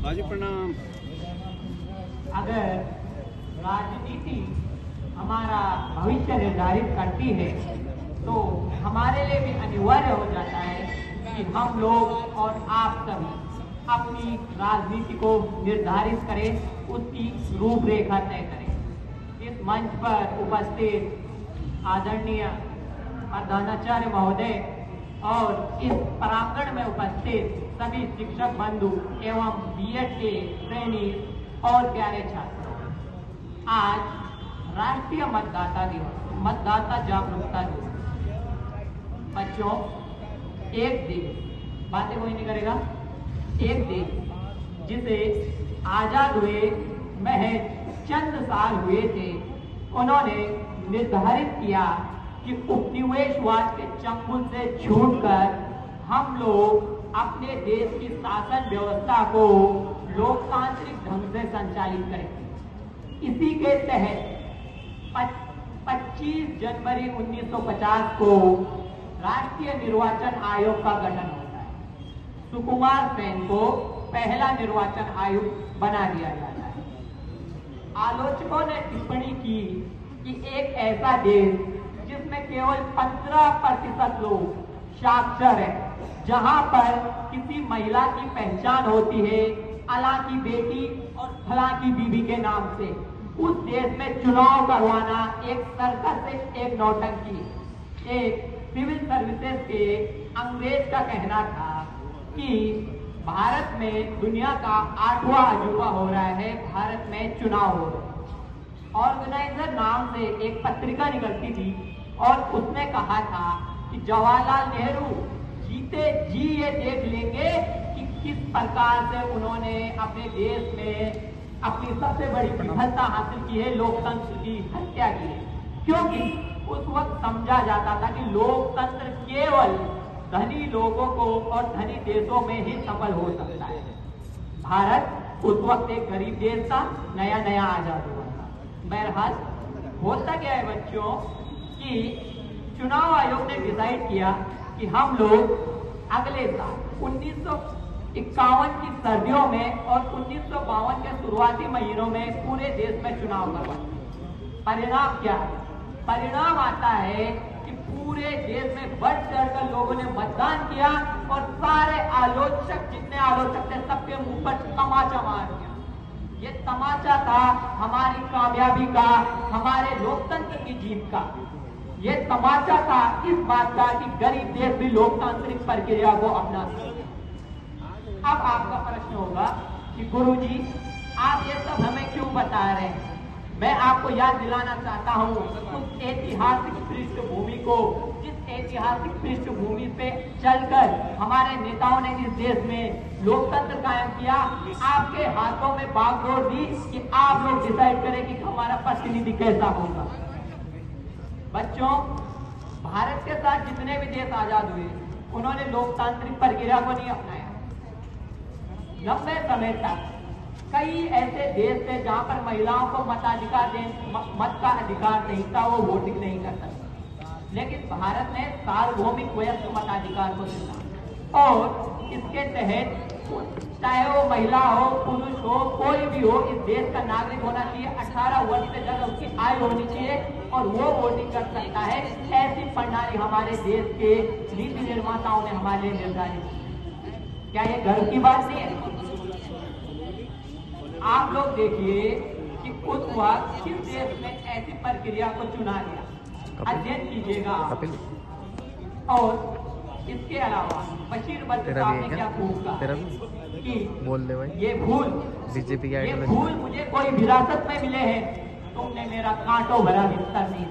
बाजी प्रणाम। अगर राजनीति हमारा भविष्य निर्धारित करती है तो हमारे लिए भी अनिवार्य हो जाता है कि हम लोग और आप सभी अपनी राजनीति को निर्धारित करें, उसकी रूपरेखा तय करें। इस मंच पर उपस्थित आदरणीय प्रधानाचार्य महोदय और इस प्रांगण में उपस्थित सभी शिक्षक बंधु एवं बीएड के ट्रेनिंग और प्यारे छात्र, आज राष्ट्रीय मतदाता दिवस, मतदाता जागरूकता दिवस। बच्चों, एक दिन, बातें कोई नहीं करेगा, एक दिन जिसे आजाद हुए महज चंद साल हुए थे, उन्होंने निर्धारित किया कि उपनिवेशवाद के चंगुल से छूटकर हम लोग अपने देश की शासन व्यवस्था को लोकतांत्रिक ढंग से संचालित करें। इसी के तहत 25 जनवरी 1950 को राष्ट्रीय निर्वाचन आयोग का गठन होता है। सुकुमार सेन को पहला निर्वाचन आयुक्त बना दिया जाता है। आलोचकों ने टिप्पणी की कि एक ऐसा देश जिसमें केवल 15% लोग साक्षर है, जहां पर किसी महिला की पहचान होती है अला की बेटी और फला की बीबी के नाम से, उस देश में चुनाव करवाना एक सर्कस से एक नौटंकी। एक सिविल सर्विसेज के अंग्रेज का कहना था कि भारत में दुनिया का 8वां अजूबा हो रहा है, भारत में चुनाव हो रहे हैं। ऑर्गेनाइजर नाम से एक पत्रिका निकलती थी और उसने कहा था कि जवाहरलाल नेहरू जीते जी ये देख लेंगे कि किस प्रकार से उन्होंने अपने देश में अपनी सबसे बड़ी विफलता हासिल की है, लोकतंत्र की हत्या की है। क्योंकि उस वक्त समझा जाता था कि लोकतंत्र केवल धनी लोगों को और धनी देशों में ही सफल हो सकता है। भारत उस वक्त एक गरीब देश था, नया नया आजाद हुआ था। बहरहाल होता क्या है बच्चों कि चुनाव आयोग ने डिसाइड किया कि हम लोग अगले साल 1951 की सर्दियों में और 1952 के शुरुआती महीनों में पूरे देश में चुनाव करवाएंगे। परिणाम क्या है? परिणाम आता है कि पूरे देश में बढ़ चढ़कर लोगों ने मतदान किया और सारे आलोचक, जितने आलोचक थे, सबके मुंह पर तमाचा मार दिया। ये तमाचा था हमारी कामयाबी का, हमारे लोकतंत्र की जीत का। ये तमाचा था इस बात का कि गरीब देश भी लोकतांत्रिक प्रक्रिया को अपना सकते। अब आपका प्रश्न होगा कि गुरुजी, आप ये सब हमें क्यों बता रहे हैं? मैं आपको याद दिलाना चाहता हूँ उस ऐतिहासिक पृष्ठभूमि को, जिस ऐतिहासिक पृष्ठभूमि पे चलकर हमारे नेताओं ने इस देश में लोकतंत्र कायम किया। आपके हाथों में बागडोर दी कि आप लोग डिसाइड करें कि हमारा प्रतिनिधि कैसा होगा। बच्चों, भारत के साथ जितने भी देश आजाद हुए, उन्होंने लोकतांत्रिक प्रक्रिया को नहीं अपनाया। लंबे समय तक कई ऐसे देश थे जहां पर महिलाओं को मताधिकार मत का अधिकार नहीं था, वो वोटिंग नहीं कर सकती। लेकिन भारत ने सार्वभौमिक वयस्क मताधिकार को दिया और इसके तहत चाहे वो महिला हो, पुरुष हो, कोई भी हो, इस देश का नागरिक होना चाहिए। 18 वर्ष से ज्यादा उसकी आयु होनी चाहिए और वो वोटिंग कर सकता है। ऐसी प्रणाली हमारे देश के नीति निर्माताओं ने हमारे लिए निर्धारित की। क्या ये गर्व की बात नहीं है? आप लोग देखिए कि उस वक्त किस देश में ऐसी प्रक्रिया को चुना गया, अध्ययन कीजिएगा। और इसके अलावा बशीर बद्र साहब ने क्या कहा कि बोल दे भाई, ये फूल बीजेपी मुझे कोई विरासत में मिले हैं, तुमने मेरा कांटों भरा बिस्तर नहीं